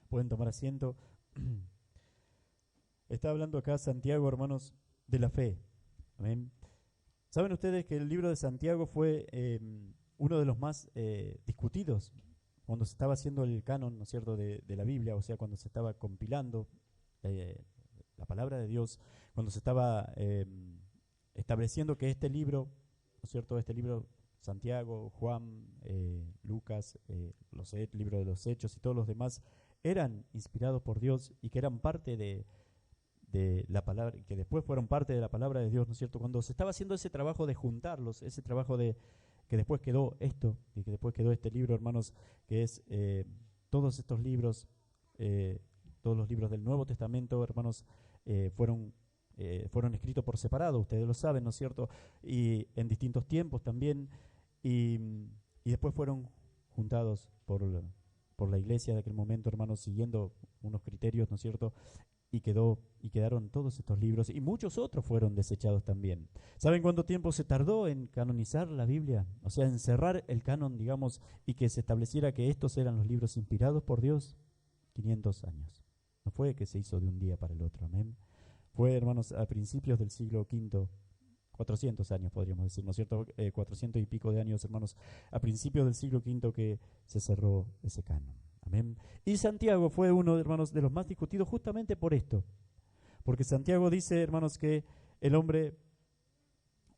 Pueden tomar asiento. Está hablando acá Santiago, hermanos, de la fe. Amén. ¿Saben ustedes que el libro de Santiago fue uno de los más discutidos cuando se estaba haciendo el canon, ¿no es cierto?, de la Biblia, o sea, cuando se estaba compilando la palabra de Dios, cuando se estaba estableciendo que este libro, ¿no es cierto?, este libro, Santiago, Juan, Lucas, el libro de los Hechos y todos los demás, eran inspirados por Dios y que eran parte de la palabra, que después fueron parte de la palabra de Dios, ¿no es cierto? Cuando se estaba haciendo ese trabajo de juntarlos, ese trabajo de que después quedó esto, y que después quedó este libro, hermanos, que es todos estos libros, todos los libros del Nuevo Testamento, hermanos, fueron escritos por separado, ustedes lo saben, ¿no es cierto? Y en distintos tiempos también, y, y después fueron juntados por la iglesia de aquel momento, hermanos, siguiendo unos criterios, ¿no es cierto? Y quedaron todos estos libros y muchos otros fueron desechados también. ¿Saben cuánto tiempo se tardó en canonizar la Biblia? O sea, en cerrar el canon, digamos, y que se estableciera que estos eran los libros inspirados por Dios. 500 años. No fue que se hizo de un día para el otro, amén. Fue, hermanos, a principios del siglo V, 400 años podríamos decir, ¿no es cierto? 400 y pico de años, hermanos, a principios del siglo V que se cerró ese canon. Amén. Y Santiago fue uno, hermanos, de los más discutidos justamente por esto. Porque Santiago dice, hermanos, que el hombre,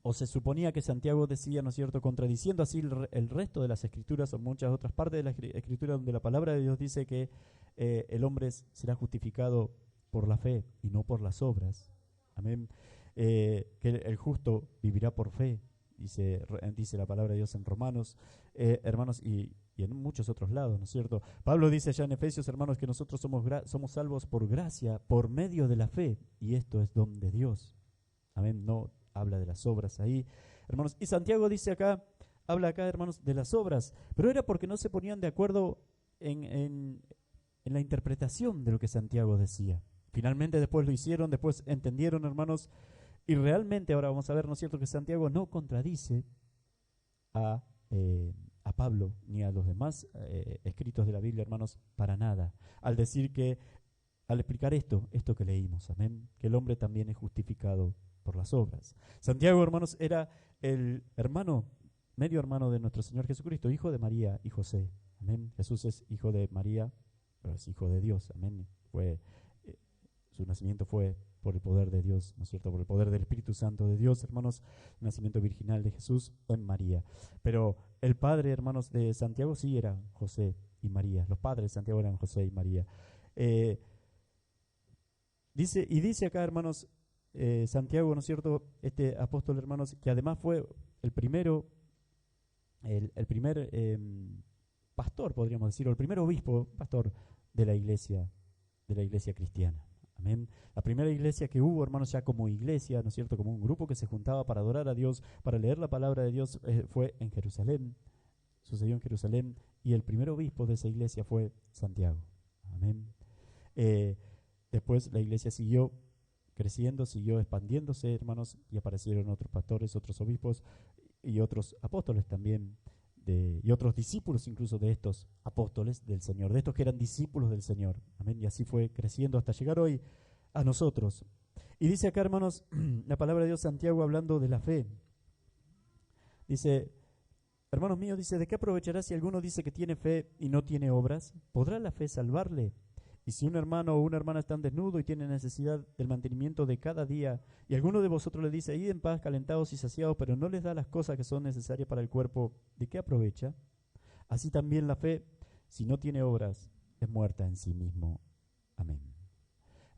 o se suponía que Santiago decía, ¿no es cierto?, contradiciendo así el resto de las escrituras o muchas otras partes de la escritura donde la palabra de Dios dice que el hombre será justificado por la fe y no por las obras. Amén. Que el justo vivirá por fe, dice la palabra de Dios en Romanos, hermanos, y en muchos otros lados, ¿no es cierto? Pablo dice allá en Efesios, hermanos, que nosotros somos salvos por gracia, por medio de la fe, y esto es don de Dios. Amén, no habla de las obras ahí, hermanos. Y Santiago dice acá, habla acá, hermanos, de las obras, pero era porque no se ponían de acuerdo en la interpretación de lo que Santiago decía. Finalmente después lo hicieron, después entendieron, hermanos, y realmente ahora vamos a ver, ¿no es cierto?, que Santiago no contradice a Pablo ni a los demás escritos de la Biblia, hermanos, para nada, al decir que, al explicar esto que leímos, amén, que el hombre también es justificado por las obras. Santiago, hermanos, era el hermano, medio hermano de nuestro Señor Jesucristo, hijo de María y José, amén. Jesús es hijo de María, pero es hijo de Dios, amén. Su nacimiento fue por el poder de Dios, ¿no es cierto?, por el poder del Espíritu Santo de Dios, hermanos, el nacimiento virginal de Jesús en María. Pero el padre, hermanos, de Santiago sí era José y María. Los padres de Santiago eran José y María. Dice acá, hermanos, Santiago, ¿no es cierto?, este apóstol, hermanos, que además fue el primer pastor, podríamos decir, o el primer obispo, pastor de la iglesia cristiana. Amén. La primera iglesia que hubo, hermanos, ya como iglesia, ¿no es cierto?, como un grupo que se juntaba para adorar a Dios, para leer la palabra de Dios, fue en Jerusalén, sucedió en Jerusalén, y el primer obispo de esa iglesia fue Santiago. Amén. Después la iglesia siguió creciendo, siguió expandiéndose, hermanos, y aparecieron otros pastores, otros obispos y otros apóstoles también, y otros discípulos incluso de estos apóstoles del Señor, de estos que eran discípulos del Señor. Amén. Y así fue creciendo hasta llegar hoy a nosotros. Y dice acá, hermanos, la palabra de Dios, Santiago, hablando de la fe. Dice, hermanos míos, dice, ¿de qué aprovechará si alguno dice que tiene fe y no tiene obras? ¿Podrá la fe salvarle? Y si un hermano o una hermana están desnudos y tienen necesidad del mantenimiento de cada día, y alguno de vosotros le dice, id en paz, calentados y saciados, pero no les da las cosas que son necesarias para el cuerpo, ¿de qué aprovecha? Así también la fe, si no tiene obras, es muerta en sí mismo. Amén.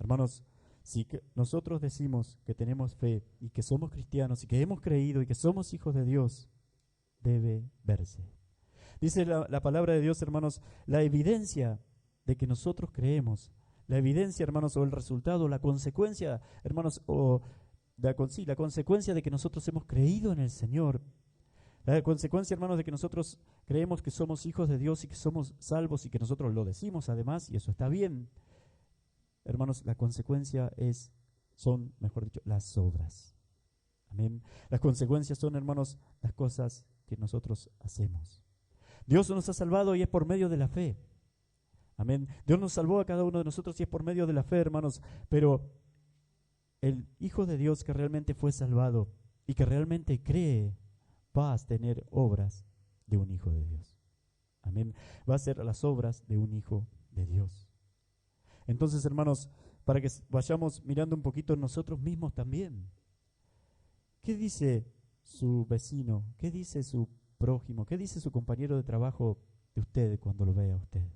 Hermanos, si nosotros decimos que tenemos fe y que somos cristianos y que hemos creído y que somos hijos de Dios, debe verse. Dice la palabra de Dios, hermanos, la evidencia de que nosotros creemos, la evidencia, hermanos, o el resultado, la consecuencia, hermanos, la consecuencia de que nosotros hemos creído en el Señor, la consecuencia, hermanos, de que nosotros creemos que somos hijos de Dios y que somos salvos y que nosotros lo decimos además, y eso está bien, hermanos, la consecuencia son, mejor dicho, las obras. Amén. Las consecuencias son, hermanos, las cosas que nosotros hacemos. Dios nos ha salvado y es por medio de la fe. Amén. Dios nos salvó a cada uno de nosotros y es por medio de la fe, hermanos. Pero el Hijo de Dios que realmente fue salvado y que realmente cree, va a tener obras de un Hijo de Dios. Amén. Va a hacer las obras de un Hijo de Dios. Entonces, hermanos, para que vayamos mirando un poquito nosotros mismos también. ¿Qué dice su vecino? ¿Qué dice su prójimo? ¿Qué dice su compañero de trabajo de usted cuando lo ve a usted?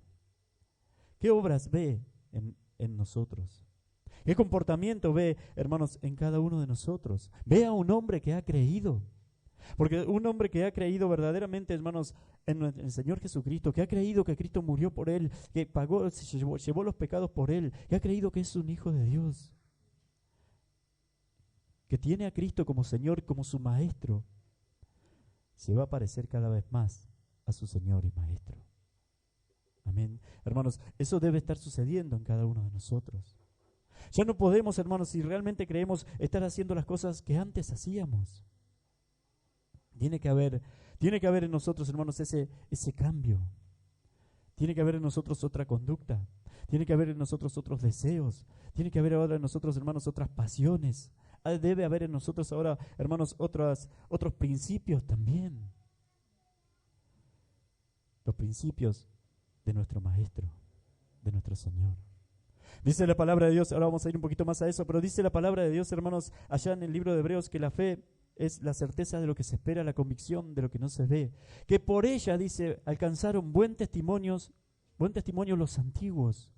¿Qué obras ve en nosotros? ¿Qué comportamiento ve, hermanos, en cada uno de nosotros? Ve a un hombre que ha creído. Porque un hombre que ha creído verdaderamente, hermanos, en el Señor Jesucristo, que ha creído que Cristo murió por él, que pagó, llevó los pecados por él, que ha creído que es un hijo de Dios, que tiene a Cristo como Señor, como su Maestro, se va a parecer cada vez más a su Señor y Maestro. Amén. Hermanos, eso debe estar sucediendo en cada uno de nosotros. Ya no podemos, hermanos, si realmente creemos, estar haciendo las cosas que antes hacíamos. Tiene que haber en nosotros, hermanos, ese cambio. Tiene que haber en nosotros otra conducta. Tiene que haber en nosotros otros deseos. Tiene que haber ahora en nosotros, hermanos, otras pasiones. Debe haber en nosotros ahora, hermanos, otros principios también. Los principios de nuestro Maestro, de nuestro Señor. Dice la palabra de Dios, ahora vamos a ir un poquito más a eso, pero dice la palabra de Dios, hermanos, allá en el libro de Hebreos, que la fe es la certeza de lo que se espera, la convicción de lo que no se ve. Que por ella, dice, alcanzaron buen testimonio los antiguos.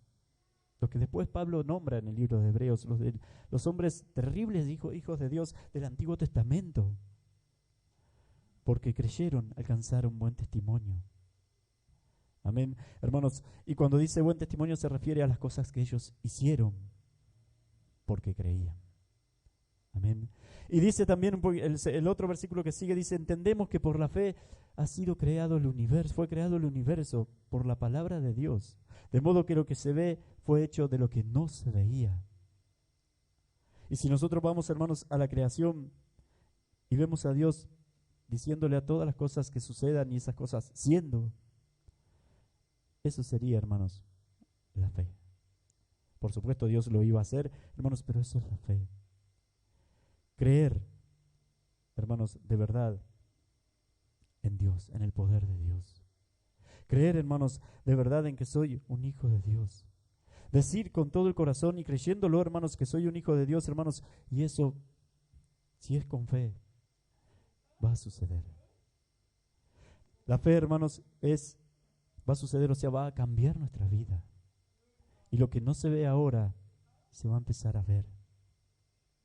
Los que después Pablo nombra en el libro de Hebreos, los hombres terribles, hijos de Dios del Antiguo Testamento. Porque creyeron, alcanzaron buen testimonio. Amén, hermanos. Y cuando dice buen testimonio se refiere a las cosas que ellos hicieron porque creían. Amén. Y dice también el otro versículo que sigue, dice, entendemos que por la fe ha sido creado el universo, fue creado el universo por la palabra de Dios, de modo que lo que se ve fue hecho de lo que no se veía. Y si nosotros vamos, hermanos, a la creación y vemos a Dios diciéndole a todas las cosas que sucedan y esas cosas siendo, eso sería, hermanos, la fe. Por supuesto Dios lo iba a hacer, hermanos, pero eso es la fe. Creer, hermanos, de verdad en Dios, en el poder de Dios. Creer, hermanos, de verdad en que soy un hijo de Dios. Decir con todo el corazón y creyéndolo, hermanos, que soy un hijo de Dios, hermanos, y eso, si es con fe, va a suceder. La fe, hermanos, va a suceder, o sea, va a cambiar nuestra vida. Y lo que no se ve ahora, se va a empezar a ver.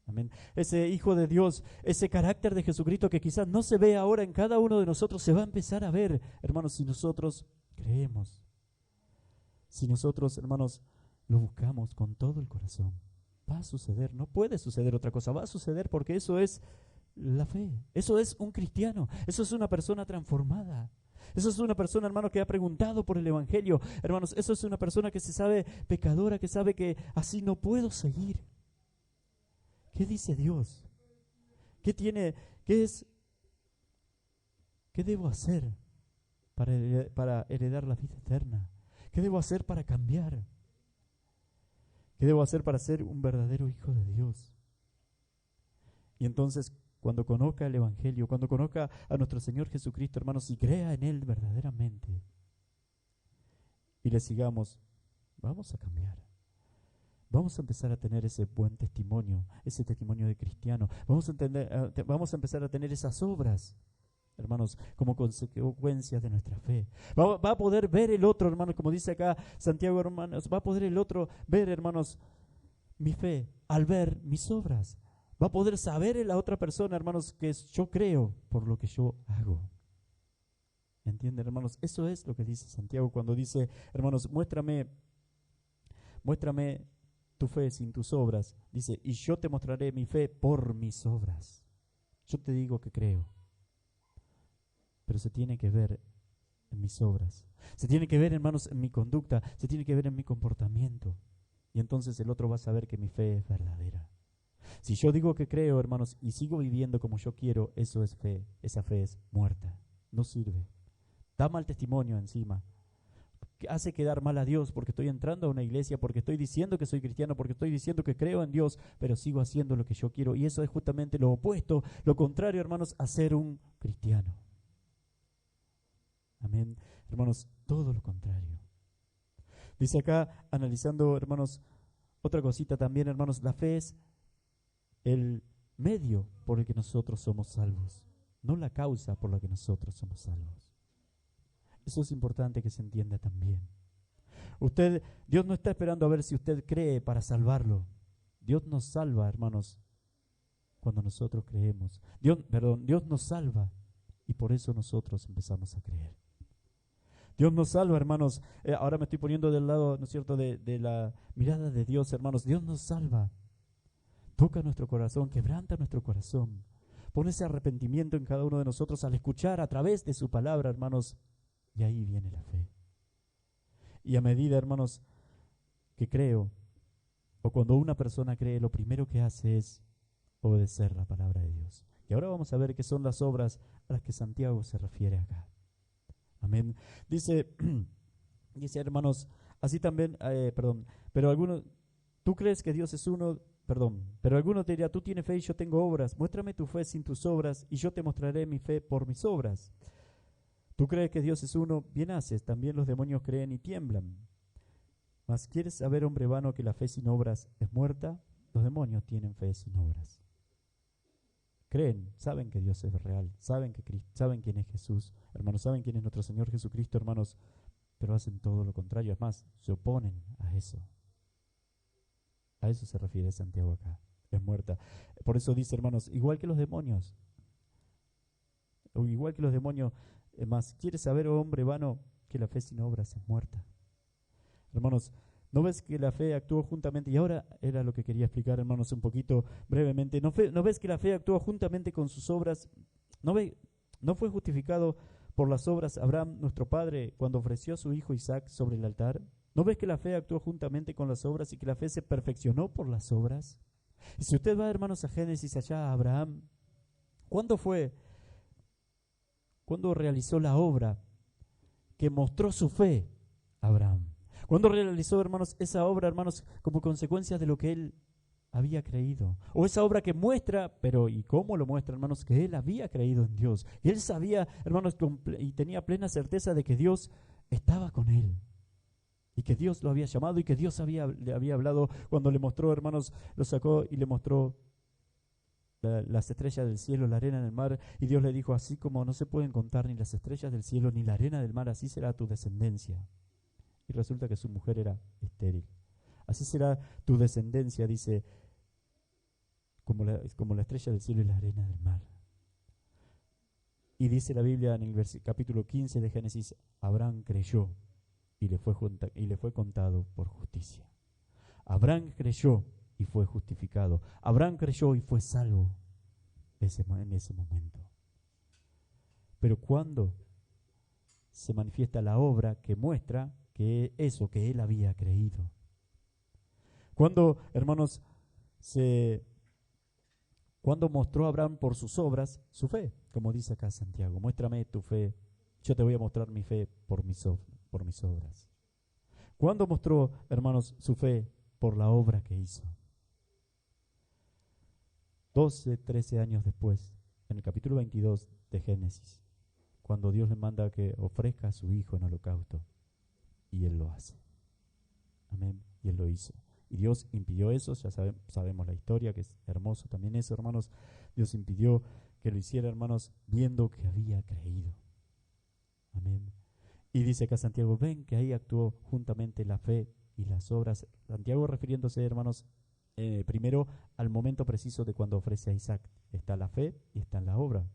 Amén. Ese Hijo de Dios, ese carácter de Jesucristo que quizás no se ve ahora en cada uno de nosotros, se va a empezar a ver, hermanos, si nosotros creemos. Si nosotros, hermanos, lo buscamos con todo el corazón. Va a suceder, no puede suceder otra cosa, va a suceder porque eso es la fe. Eso es un cristiano, eso es una persona transformada. Eso es una persona, hermano, que ha preguntado por el Evangelio. Hermanos, eso es una persona que se sabe pecadora, que sabe que así no puedo seguir. ¿Qué dice Dios? ¿Qué debo hacer para heredar la vida eterna? ¿Qué debo hacer para cambiar? ¿Qué debo hacer para ser un verdadero hijo de Dios? Y entonces, cuando conozca el Evangelio, cuando conozca a nuestro Señor Jesucristo, hermanos, y crea en Él verdaderamente, y le sigamos, vamos a cambiar. Vamos a empezar a tener ese buen testimonio, ese testimonio de cristiano. Vamos a empezar a tener esas obras, hermanos, como consecuencias de nuestra fe. Va a poder ver el otro, hermanos, como dice acá Santiago, hermanos, va a poder el otro ver, hermanos, mi fe al ver mis obras. Va a poder saber en la otra persona, hermanos, que yo creo por lo que yo hago. ¿Entienden, hermanos? Eso es lo que dice Santiago cuando dice, hermanos, muéstrame tu fe sin tus obras. Dice, y yo te mostraré mi fe por mis obras. Yo te digo que creo, pero se tiene que ver en mis obras. Se tiene que ver, hermanos, en mi conducta. Se tiene que ver en mi comportamiento. Y entonces el otro va a saber que mi fe es verdadera. Si yo digo que creo, hermanos, y sigo viviendo como yo quiero, eso es fe. Esa fe es muerta. No sirve. Da mal testimonio encima. hace quedar mal a Dios, porque estoy entrando a una iglesia, porque estoy diciendo que soy cristiano, porque estoy diciendo que creo en Dios, pero sigo haciendo lo que yo quiero. Y eso es justamente lo opuesto, lo contrario, hermanos, a ser un cristiano. Amén. Hermanos, todo lo contrario. Dice acá, analizando, hermanos, otra cosita también, hermanos, la fe es el medio por el que nosotros somos salvos, no la causa por la que nosotros somos salvos. Eso es importante que se entienda también. Dios no está esperando a ver si usted cree para salvarlo. Dios nos salva, hermanos, cuando nosotros creemos. Dios nos salva y por eso nosotros empezamos a creer. Dios nos salva, hermanos. Ahora me estoy poniendo del lado, ¿no es cierto?, de la mirada de Dios, hermanos. Dios nos salva. Toca nuestro corazón, quebranta nuestro corazón. Pone ese arrepentimiento en cada uno de nosotros al escuchar a través de su palabra, hermanos. Y ahí viene la fe. Y a medida, hermanos, que creo, o cuando una persona cree, lo primero que hace es obedecer la palabra de Dios. Y ahora vamos a ver qué son las obras a las que Santiago se refiere acá. Amén. Dice, hermanos, así también, pero algunos, tú crees que Dios es uno, pero algunos te dirán, tú tienes fe y yo tengo obras. Muéstrame tu fe sin tus obras y yo te mostraré mi fe por mis obras. Tú crees que Dios es uno, bien haces, también los demonios creen y tiemblan. Mas ¿quieres saber, hombre vano, que la fe sin obras es muerta? Los demonios tienen fe sin obras. Creen, saben que Dios es real, saben quién es Jesús, hermanos, saben quién es nuestro Señor Jesucristo, hermanos, pero hacen todo lo contrario, es más, se oponen a eso. A eso se refiere Santiago acá, es muerta. Por eso dice, hermanos, igual que los demonios, más, ¿quieres saber, oh hombre vano, que la fe sin obras es muerta? Hermanos, ¿no ves que la fe actúa juntamente? Y ahora era lo que quería explicar, hermanos, un poquito brevemente. ¿No ves que la fe actúa juntamente con sus obras? ¿No fue justificado por las obras Abraham, nuestro padre, cuando ofreció a su hijo Isaac sobre el altar? ¿No ves que la fe actuó juntamente con las obras y que la fe se perfeccionó por las obras? Y si usted va, hermanos, a Génesis, allá a Abraham, ¿cuándo realizó la obra que mostró su fe Abraham? ¿Cuándo realizó, hermanos, esa obra, hermanos, como consecuencia de lo que él había creído? O esa obra que muestra, ¿y cómo lo muestra, hermanos? Que él había creído en Dios. Y él sabía, hermanos, y tenía plena certeza de que Dios estaba con él. Y que Dios lo había llamado y que Dios le había hablado cuando le mostró, hermanos, lo sacó y le mostró las estrellas del cielo, la arena del mar, y Dios le dijo, así como no se pueden contar ni las estrellas del cielo ni la arena del mar, así será tu descendencia. Y resulta que su mujer era estéril. Así será tu descendencia, dice, como la estrella del cielo y la arena del mar. Y dice la Biblia en el capítulo 15 de Génesis, Abraham creyó y le fue contado por justicia. Abraham creyó y fue justificado. Abraham creyó y fue salvo en ese momento. Pero cuando se manifiesta la obra que muestra que él había creído. Cuando, hermanos, cuando mostró Abraham por sus obras su fe, como dice acá Santiago, muéstrame tu fe, yo te voy a mostrar mi fe por mis obras. ¿Cuándo mostró, hermanos, su fe? Por la obra que hizo. 12, 13 años después, en el capítulo 22 de Génesis, cuando Dios le manda que ofrezca a su hijo en holocausto, y él lo hace. Amén. Y él lo hizo. Y Dios impidió eso, ya sabemos la historia, que es hermoso también eso, hermanos. Dios impidió que lo hiciera, hermanos, viendo que había creído. Amén. Y dice acá Santiago, ven que ahí actuó juntamente la fe y las obras. Santiago refiriéndose, hermanos, primero al momento preciso de cuando ofrece a Isaac. Está la fe y está la obra.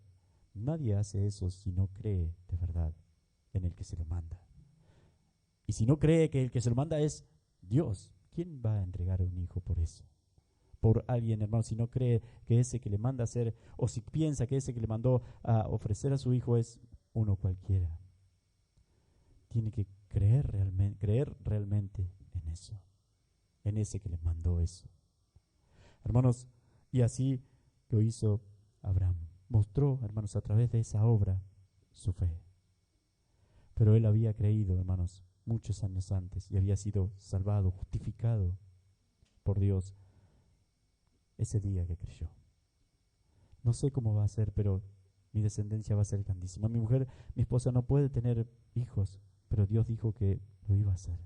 Nadie hace eso si no cree de verdad en el que se lo manda. Y si no cree que el que se lo manda es Dios, ¿quién va a entregar a un hijo por eso? Por alguien, hermano, si no cree que ese que le manda a hacer, o si piensa que ese que le mandó a ofrecer a su hijo es uno cualquiera. Tiene que creer realmente en eso, en ese que le mandó eso. Hermanos, y así lo hizo Abraham. Mostró, hermanos, a través de esa obra su fe. Pero él había creído, hermanos, muchos años antes y había sido salvado, justificado por Dios ese día que creyó. No sé cómo va a ser, pero mi descendencia va a ser grandísima. Mi mujer, mi esposa, no puede tener hijos, pero Dios dijo que lo iba a hacer.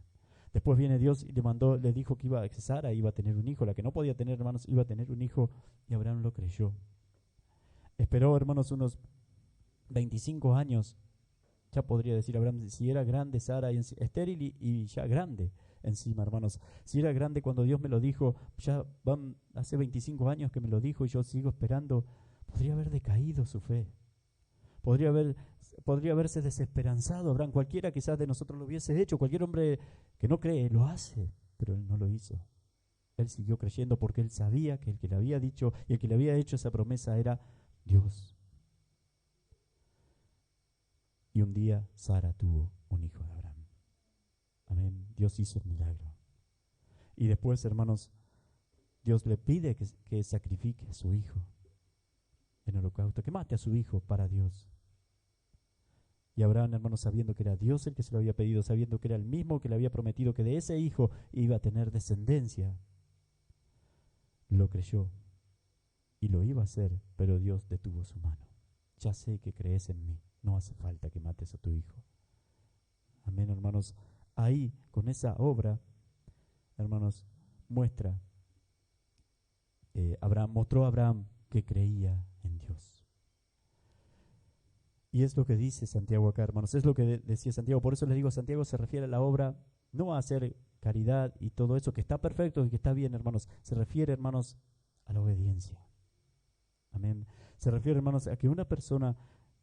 Después viene Dios y le dijo que Sara iba a tener un hijo, la que no podía tener hermanos, iba a tener un hijo, y Abraham lo creyó. Esperó, hermanos, unos 25 años, ya podría decir Abraham, si era grande Sara, estéril y ya grande encima, hermanos. Si era grande cuando Dios me lo dijo, ya van hace 25 años que me lo dijo y yo sigo esperando, podría haber decaído su fe. Podría haberse desesperanzado Abraham. Cualquiera quizás de nosotros lo hubiese hecho. Cualquier hombre que no cree lo hace, pero él no lo hizo. Él siguió creyendo porque él sabía que el que le había dicho y el que le había hecho esa promesa era Dios. Y un día Sara tuvo un hijo de Abraham. Amén. Dios hizo el milagro. Y después, hermanos, Dios le pide que sacrifique a su hijo en holocausto, que mate a su hijo para Dios. Y Abraham, hermanos, sabiendo que era Dios el que se lo había pedido, sabiendo que era el mismo que le había prometido que de ese hijo iba a tener descendencia, lo creyó y lo iba a hacer, pero Dios detuvo su mano. Ya sé que crees en mí, no hace falta que mates a tu hijo. Amén, hermanos. Ahí, con esa obra, hermanos, mostró a Abraham que creía en Dios. Y es lo que dice Santiago acá, hermanos, es lo que decía Santiago. Por eso les digo, Santiago se refiere a la obra, no a hacer caridad y todo eso, que está perfecto y que está bien, hermanos. Se refiere, hermanos, a la obediencia. Amén. Se refiere, hermanos, a que una persona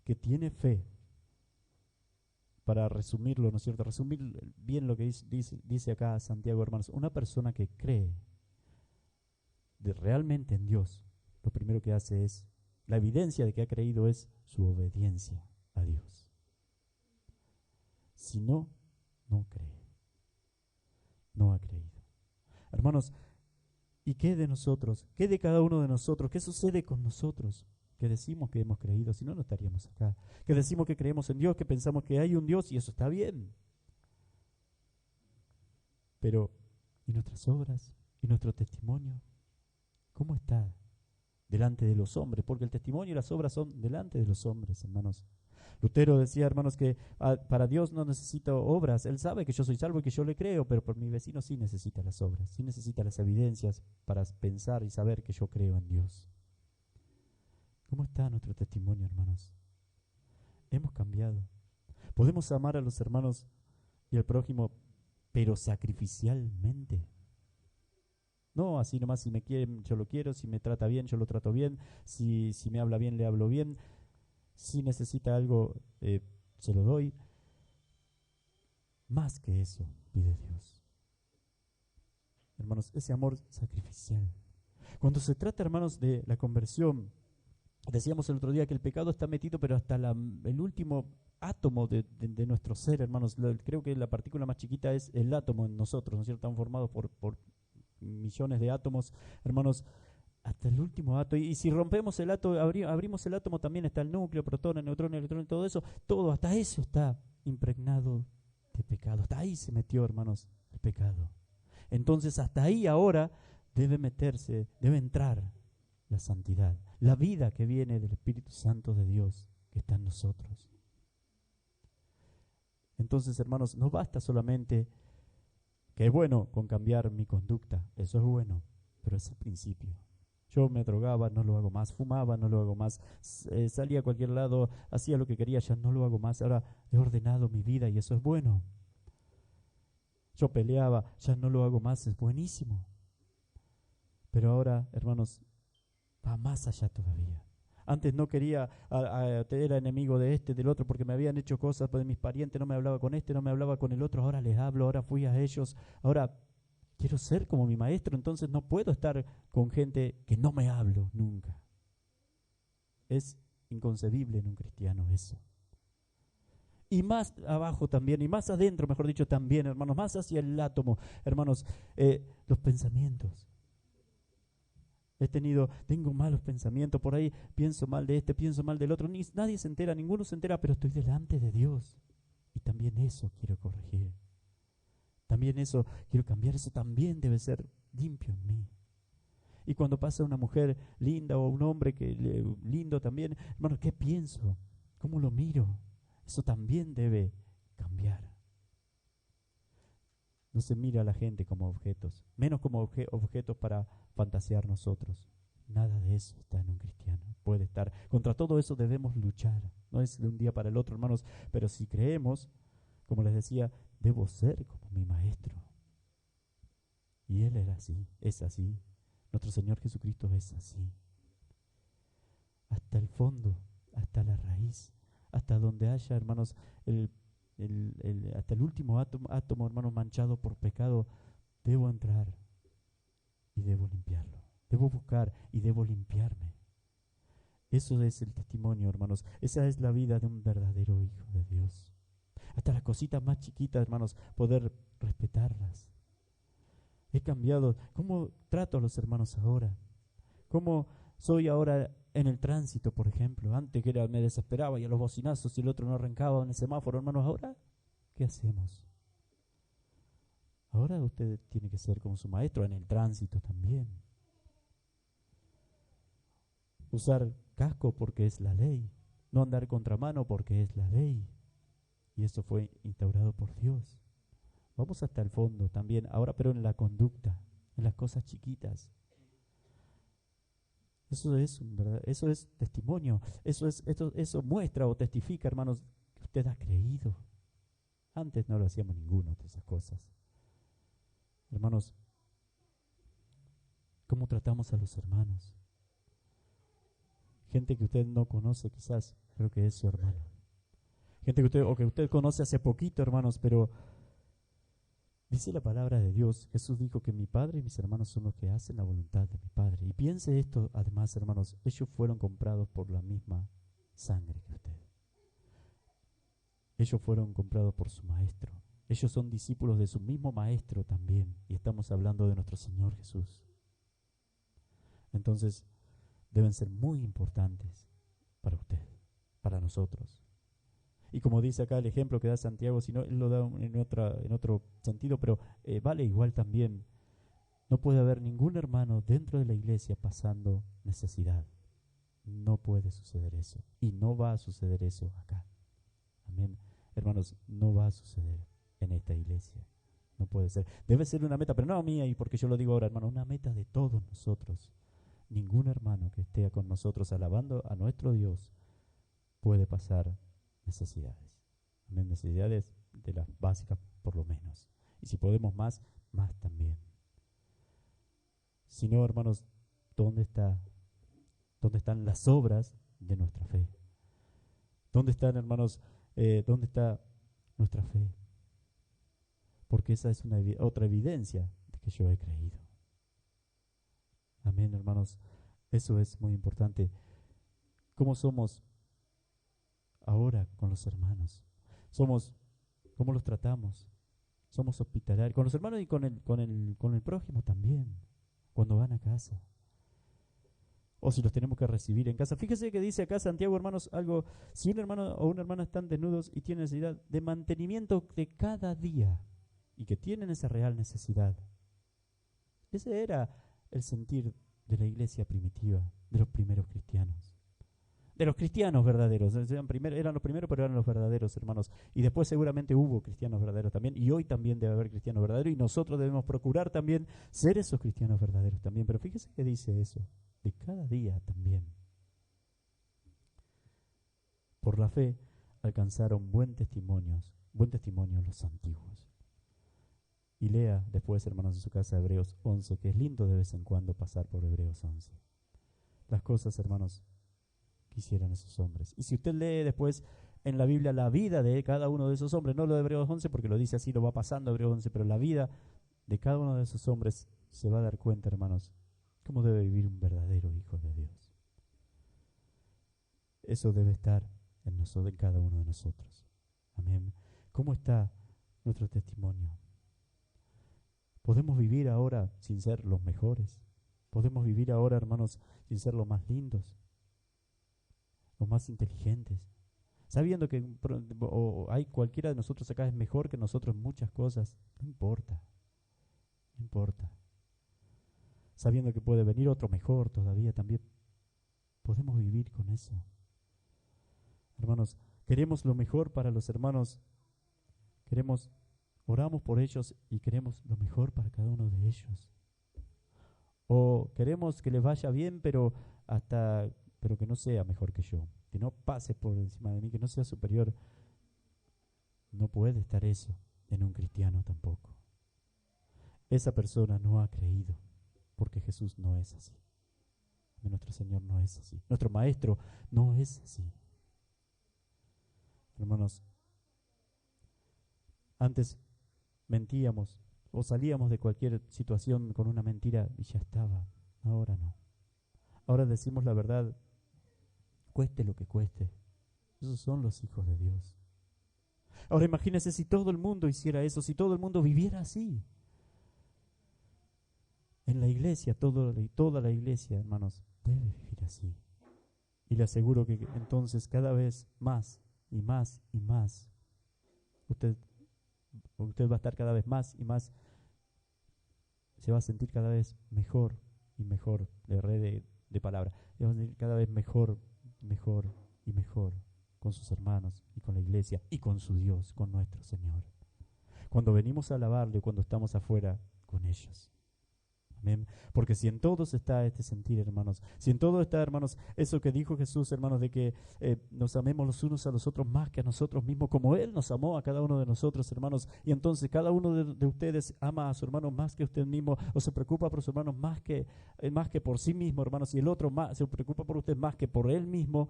que tiene fe, para resumirlo, ¿no es cierto? Resumir bien lo que dice acá Santiago, hermanos. Una persona que cree realmente en Dios, lo primero que hace es, la evidencia de que ha creído es su obediencia a Dios. Si no, no cree. No ha creído. Hermanos, ¿y qué de nosotros? ¿Qué de cada uno de nosotros? ¿Qué sucede con nosotros? Que decimos que hemos creído, si no, no estaríamos acá. Que decimos que creemos en Dios, que pensamos que hay un Dios y eso está bien. Pero, ¿y nuestras obras? ¿Y nuestro testimonio? ¿Cómo está delante de los hombres? Porque el testimonio y las obras son delante de los hombres, hermanos. Lutero decía, hermanos, que para Dios no necesito obras. Él sabe que yo soy salvo y que yo le creo, pero por mi vecino sí necesita las obras, sí necesita las evidencias para pensar y saber que yo creo en Dios. ¿Cómo está nuestro testimonio, hermanos? Hemos cambiado. Podemos amar a los hermanos y al prójimo, pero sacrificialmente. No, así nomás, si me quiere, yo lo quiero, si me trata bien, yo lo trato bien, si me habla bien, le hablo bien, si necesita algo, se lo doy. Más que eso pide Dios. Hermanos, ese amor sacrificial. Cuando se trata, hermanos, de la conversión, decíamos el otro día que el pecado está metido, pero hasta el último átomo de nuestro ser, hermanos. Creo que la partícula más chiquita es el átomo en nosotros, ¿no es cierto? Estamos formados por millones de átomos, hermanos, hasta el último átomo. Y si rompemos el átomo, abrimos el átomo, también está el núcleo, protones, neutrones, electrones, todo eso, todo, hasta eso está impregnado de pecado. Hasta ahí se metió, hermanos, el pecado. Entonces, hasta ahí ahora debe entrar la santidad, la vida que viene del Espíritu Santo de Dios que está en nosotros. Entonces, hermanos, no basta solamente que es bueno con cambiar mi conducta, eso es bueno, pero es el principio. Yo me drogaba, no lo hago más, fumaba, no lo hago más, salía a cualquier lado, hacía lo que quería, ya no lo hago más, ahora he ordenado mi vida y eso es bueno. Yo peleaba, ya no lo hago más, es buenísimo. Pero ahora, hermanos, va más allá todavía. Antes no quería, era enemigo de este, del otro, porque me habían hecho cosas, pues mis parientes, no me hablaba con este, no me hablaba con el otro, ahora les hablo, ahora fui a ellos, ahora quiero ser como mi maestro, entonces no puedo estar con gente que no me hablo nunca. Es inconcebible en un cristiano eso. Y más abajo también, y más adentro, mejor dicho, también, hermanos, más hacia el átomo, hermanos, los pensamientos. Tengo malos pensamientos, por ahí pienso mal de este, pienso mal del otro, nadie se entera, ninguno se entera, pero estoy delante de Dios. Y también eso quiero corregir. También eso, quiero cambiar, eso también debe ser limpio en mí. Y cuando pasa una mujer linda o un hombre lindo también, hermano, ¿qué pienso? ¿Cómo lo miro? Eso también debe cambiar. No se mira a la gente como objetos, menos como objetos para fantasear nosotros. Nada de eso está en un cristiano. Puede estar. Contra todo eso debemos luchar. No es de un día para el otro, hermanos, pero si creemos, como les decía, debo ser como mi maestro. Y Él era así, es así. Nuestro Señor Jesucristo es así. Hasta el fondo, hasta la raíz, hasta donde haya, hermanos, hasta el último átomo, hermanos, manchado por pecado, debo entrar y debo limpiarlo. Debo buscar y debo limpiarme. Eso es el testimonio, hermanos. Esa es la vida de un verdadero hijo de Dios. Hasta las cositas más chiquitas, hermanos, poder respetarlas. He cambiado. ¿Cómo trato a los hermanos ahora? ¿Cómo soy ahora en el tránsito, por ejemplo? Antes que me desesperaba y a los bocinazos y el otro no arrancaba en el semáforo, hermanos. Ahora, ¿qué hacemos? Ahora usted tiene que ser como su maestro en el tránsito también. Usar casco porque es la ley. No andar contramano porque es la ley. Y eso fue instaurado por Dios. Vamos hasta el fondo también, ahora pero en la conducta, en las cosas chiquitas. Eso es, ¿verdad? Eso es testimonio, eso muestra o testifica, hermanos, que usted ha creído. Antes no lo hacíamos ninguno de esas cosas. Hermanos, ¿cómo tratamos a los hermanos? Gente que usted no conoce quizás, pero que es su hermano. Gente que usted conoce hace poquito, hermanos, pero dice la palabra de Dios, Jesús dijo que mi Padre y mis hermanos son los que hacen la voluntad de mi Padre. Y piense esto, además, hermanos, ellos fueron comprados por la misma sangre que usted. Ellos fueron comprados por su Maestro. Ellos son discípulos de su mismo Maestro también. Y estamos hablando de nuestro Señor Jesús. Entonces, deben ser muy importantes para usted, para nosotros. Y como dice acá el ejemplo que da Santiago, si no, él lo da en otro sentido, pero vale igual también. No puede haber ningún hermano dentro de la iglesia pasando necesidad. No puede suceder eso. Y no va a suceder eso acá. Amén. Hermanos, no va a suceder en esta iglesia. No puede ser. Debe ser una meta, pero no mía, y porque yo lo digo ahora, hermano, una meta de todos nosotros. Ningún hermano que esté con nosotros alabando a nuestro Dios puede pasar necesidades. Amén. Necesidades de las básicas por lo menos. Y si podemos más, más también. Si no, hermanos, ¿dónde están las obras de nuestra fe? ¿Dónde están, hermanos, dónde está nuestra fe? Porque esa es otra evidencia de que yo he creído. Amén, hermanos. Eso es muy importante. ¿Cómo somos ahora con los hermanos? ¿Cómo los tratamos? Somos hospitalarios con los hermanos y con el prójimo también, cuando van a casa. O si los tenemos que recibir en casa. Fíjese que dice acá Santiago, hermanos, algo, si un hermano o una hermana están desnudos y tienen necesidad de mantenimiento de cada día y que tienen esa real necesidad. Ese era el sentir de la iglesia primitiva, de los primeros cristianos. De los cristianos verdaderos, eran los primeros, pero eran los verdaderos, hermanos. Y después seguramente hubo cristianos verdaderos también, y hoy también debe haber cristianos verdaderos, y nosotros debemos procurar también ser esos cristianos verdaderos también. Pero fíjese que dice eso, de cada día también. Por la fe alcanzaron buen testimonio los antiguos. Y lea después, hermanos, en su casa Hebreos 11, que es lindo de vez en cuando pasar por Hebreos 11. Las cosas, hermanos, que hicieron esos hombres. Y si usted lee después en la Biblia la vida de cada uno de esos hombres, no lo de Hebreos 11 porque lo dice así, lo va pasando Hebreos 11, pero la vida de cada uno de esos hombres se va a dar cuenta, hermanos, cómo debe vivir un verdadero hijo de Dios. Eso debe estar en cada uno de nosotros. Amén. ¿Cómo está nuestro testimonio? ¿Podemos vivir ahora sin ser los mejores? ¿Podemos vivir ahora, hermanos, sin ser los más lindos, los más inteligentes? sabiendo que o hay cualquiera de nosotros acá es mejor que nosotros en muchas cosas, no importa, no importa. Sabiendo que puede venir otro mejor todavía, también podemos vivir con eso. Hermanos, queremos lo mejor para los hermanos, oramos por ellos y queremos lo mejor para cada uno de ellos. O queremos que les vaya bien, pero que no sea mejor que yo, que no pase por encima de mí, que no sea superior. No puede estar eso en un cristiano tampoco. Esa persona no ha creído, porque Jesús no es así. Nuestro Señor no es así. Nuestro Maestro no es así. Hermanos, antes mentíamos o salíamos de cualquier situación con una mentira y ya estaba. Ahora no. Ahora decimos la verdad, cueste lo que cueste. Esos son los hijos de Dios. Ahora imagínense si todo el mundo hiciera eso, si todo el mundo viviera así. En la iglesia, toda la iglesia, hermanos, debe vivir así. Y le aseguro que entonces cada vez más y más y más, usted va a estar cada vez más y más, se va a sentir cada vez mejor y mejor, le erré de palabra, se va a sentir cada vez mejor y mejor con sus hermanos y con la iglesia y con su Dios, con nuestro Señor. Cuando venimos a alabarle, cuando estamos afuera con ellos. Amén. Porque si en todos está este sentir, hermanos, si en todo está, hermanos, eso que dijo Jesús, hermanos, de que nos amemos los unos a los otros más que a nosotros mismos, como Él nos amó a cada uno de nosotros, hermanos, y entonces cada uno de ustedes ama a su hermano más que usted mismo, o se preocupa por su hermano más que por sí mismo, hermanos, y el otro más se preocupa por usted más que por él mismo.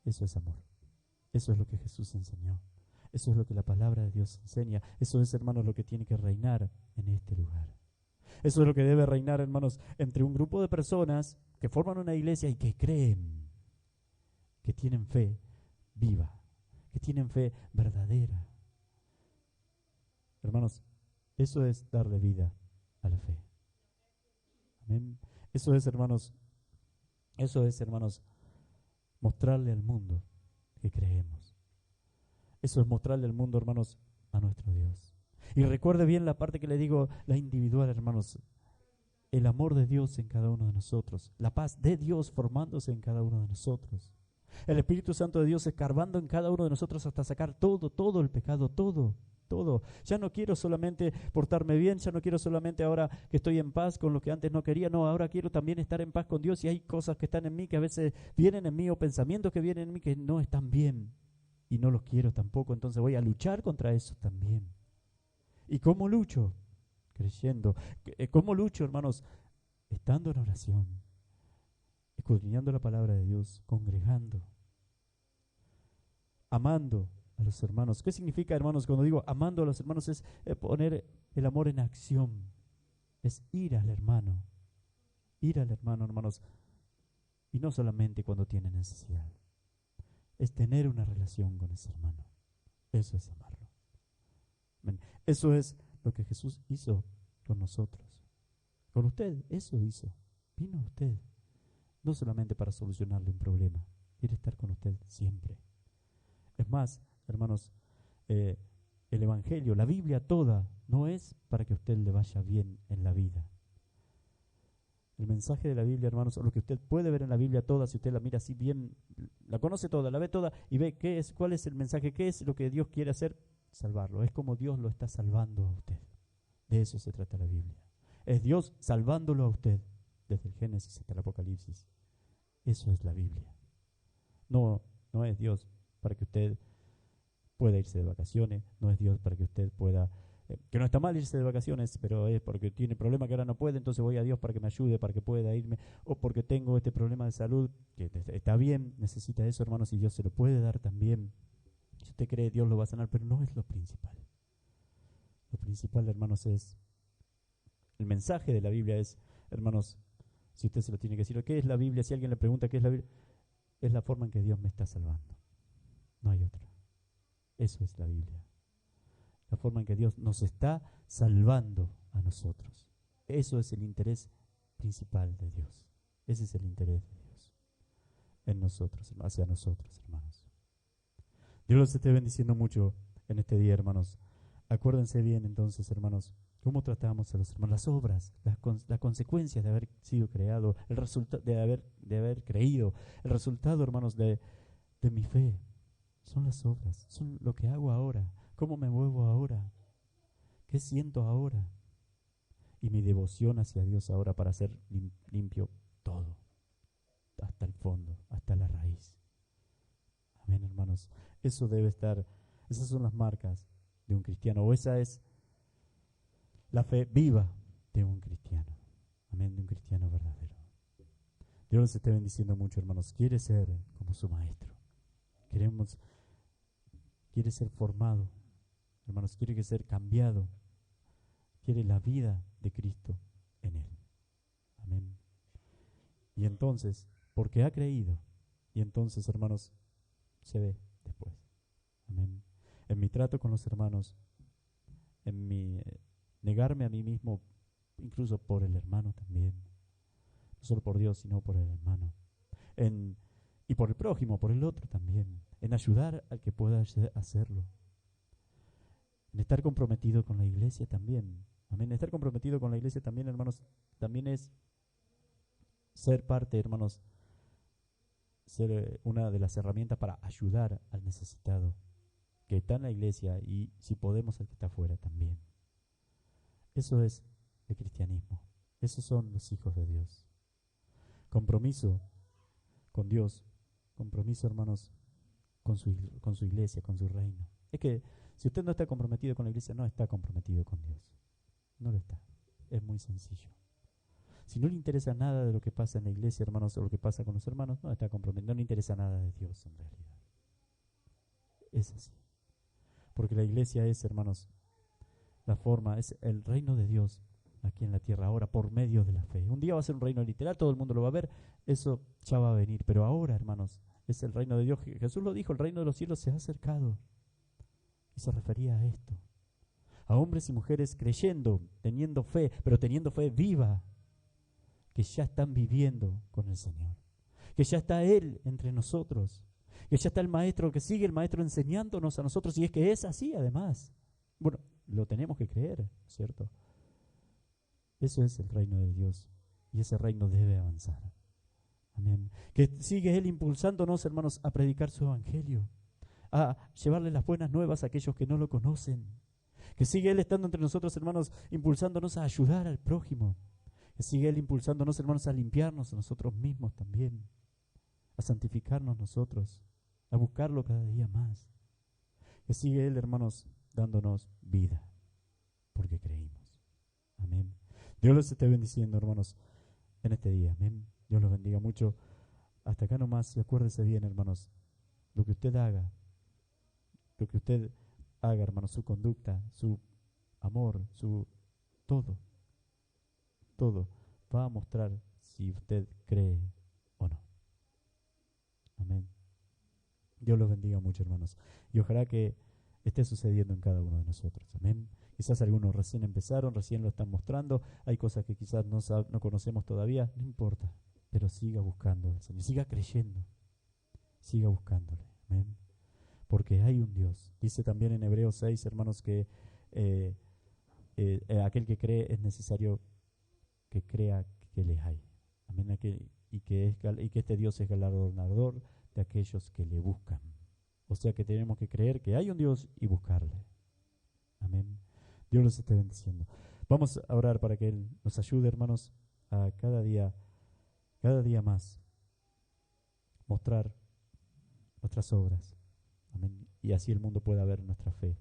Eso es amor. Eso es lo que Jesús enseñó. Eso es lo que la palabra de Dios enseña. Eso es, hermanos, lo que tiene que reinar en este lugar. Eso es lo que debe reinar, hermanos, entre un grupo de personas que forman una iglesia y que creen, que tienen fe viva, que tienen fe verdadera. Hermanos, eso es darle vida a la fe. Amén. Eso es, hermanos, mostrarle al mundo que creemos. Eso es mostrarle al mundo, hermanos, a nuestro Dios. Y recuerde bien la parte que le digo, la individual, hermanos. El amor de Dios en cada uno de nosotros. La paz de Dios formándose en cada uno de nosotros. El Espíritu Santo de Dios escarbando en cada uno de nosotros hasta sacar todo el pecado, todo. Ya no quiero solamente portarme bien, ya no quiero solamente ahora que estoy en paz con lo que antes no quería, no, ahora quiero también estar en paz con Dios y hay cosas que están en mí que a veces vienen en mí o pensamientos que vienen en mí que no están bien y no los quiero tampoco, entonces voy a luchar contra eso también. ¿Y cómo lucho? Creyendo. ¿Cómo lucho, hermanos? Estando en oración, escudriñando la palabra de Dios, congregando, amando a los hermanos. ¿Qué significa, hermanos? Cuando digo amando a los hermanos es poner el amor en acción, es ir al hermano, hermanos, y no solamente cuando tiene necesidad, es tener una relación con ese hermano. Eso es amarlo. Amén. Eso es lo que Jesús hizo con nosotros. Con usted, eso hizo. Vino usted, no solamente para solucionarle un problema, quiere estar con usted siempre. Es más, hermanos, el Evangelio, la Biblia toda, no es para que a usted le vaya bien en la vida. El mensaje de la Biblia, hermanos, o lo que usted puede ver en la Biblia toda, si usted la mira así bien, la conoce toda, la ve toda y ve cuál es el mensaje, qué es lo que Dios quiere hacer, salvarlo. Es como Dios lo está salvando a usted. De eso se trata la Biblia. Es Dios salvándolo a usted, desde el Génesis hasta el Apocalipsis. Eso es la Biblia. No es Dios para que usted pueda irse de vacaciones, no es Dios para que usted pueda, que no está mal irse de vacaciones, pero es porque tiene problema que ahora no puede, entonces voy a Dios para que me ayude, para que pueda irme, o porque tengo este problema de salud, que está bien, necesita eso, hermanos, y Dios se lo puede dar también. Si usted cree, Dios lo va a sanar, pero no es lo principal. Lo principal, hermanos, es, el mensaje de la Biblia es, hermanos, si usted se lo tiene que decir, ¿qué es la Biblia? Si alguien le pregunta qué es la Biblia, es la forma en que Dios me está salvando. No hay otra. Eso es la Biblia. La forma en que Dios nos está salvando a nosotros. Eso es el interés principal de Dios. Ese es el interés de Dios en nosotros, hacia nosotros, hermanos. Dios los esté bendiciendo mucho en este día, hermanos. Acuérdense bien entonces, hermanos, cómo tratamos a los hermanos, las obras, las consecuencias de haber sido creado, el resultado de haber creído, el resultado, hermanos, de mi fe. Son las obras, son lo que hago ahora, cómo me muevo ahora, qué siento ahora. Y mi devoción hacia Dios ahora para hacer limpio todo, hasta el fondo, hasta la raíz. Amén, hermanos. Eso debe estar, esas son las marcas de un cristiano, o esa es la fe viva de un cristiano. Amén, de un cristiano verdadero. Dios los esté bendiciendo mucho, hermanos. Quiere ser como su maestro. Quiere ser formado, hermanos, quiere ser cambiado. Quiere la vida de Cristo en él. Amén. Y entonces, porque ha creído, y entonces, hermanos, se ve después. Amén. En mi trato con los hermanos, en mi negarme a mí mismo, incluso por el hermano también. No solo por Dios, sino por el hermano. Y por el prójimo, por el otro también. En ayudar al que pueda hacerlo. En estar comprometido con la iglesia también. Amén. Estar comprometido con la iglesia también, hermanos, también es ser parte, hermanos, ser una de las herramientas para ayudar al necesitado que está en la iglesia y, si podemos, al que está afuera también. Eso es el cristianismo. Esos son los hijos de Dios. Compromiso con Dios. Compromiso, hermanos, con su iglesia, con su reino. Es que si usted no está comprometido con la iglesia, no está comprometido con Dios. No lo está. Es muy sencillo. Si no le interesa nada de lo que pasa en la iglesia, hermanos, o lo que pasa con los hermanos, no está comprometido. No le interesa nada de Dios en realidad. Es así. Porque la iglesia es, hermanos, la forma, es el reino de Dios aquí en la tierra ahora por medio de la fe. Un día va a ser un reino literal, todo el mundo lo va a ver, eso ya va a venir. Pero ahora, hermanos, es el reino de Dios. Jesús lo dijo, el reino de los cielos se ha acercado. Y se refería a esto. A hombres y mujeres creyendo, teniendo fe, pero teniendo fe viva, que ya están viviendo con el Señor, que ya está Él entre nosotros, que ya está el Maestro, que sigue el Maestro enseñándonos a nosotros, y es que es así además. Bueno, lo tenemos que creer, ¿cierto? Eso es el reino de Dios, y ese reino debe avanzar. Amén. Que sigue Él impulsándonos, hermanos, a predicar su evangelio, a llevarle las buenas nuevas a aquellos que no lo conocen. Que sigue Él estando entre nosotros, hermanos, impulsándonos a ayudar al prójimo. Que sigue Él impulsándonos, hermanos, a limpiarnos a nosotros mismos también, a santificarnos nosotros, a buscarlo cada día más. Que sigue Él, hermanos, dándonos vida, porque creímos. Amén. Dios los esté bendiciendo, hermanos, en este día. Amén. Dios los bendiga mucho. Hasta acá nomás, y acuérdese bien, hermanos, lo que usted haga, hermanos, su conducta, su amor, su todo va a mostrar si usted cree o no. Amén. Dios los bendiga mucho, hermanos. Y ojalá que esté sucediendo en cada uno de nosotros. Amén. Quizás algunos recién empezaron, recién lo están mostrando. Hay cosas que quizás no conocemos todavía. No importa. Pero siga buscando al Señor. Siga creyendo. Siga buscándole. Amén. Porque hay un Dios. Dice también en Hebreos 6, hermanos, que aquel que cree es necesario que crea que le hay. Amén. Y que este Dios es galardonador de aquellos que le buscan. O sea que tenemos que creer que hay un Dios y buscarle. Amén. Dios los esté bendiciendo. Vamos a orar para que Él nos ayude, hermanos, a cada día más mostrar nuestras obras. Amén. Y así el mundo pueda ver nuestra fe.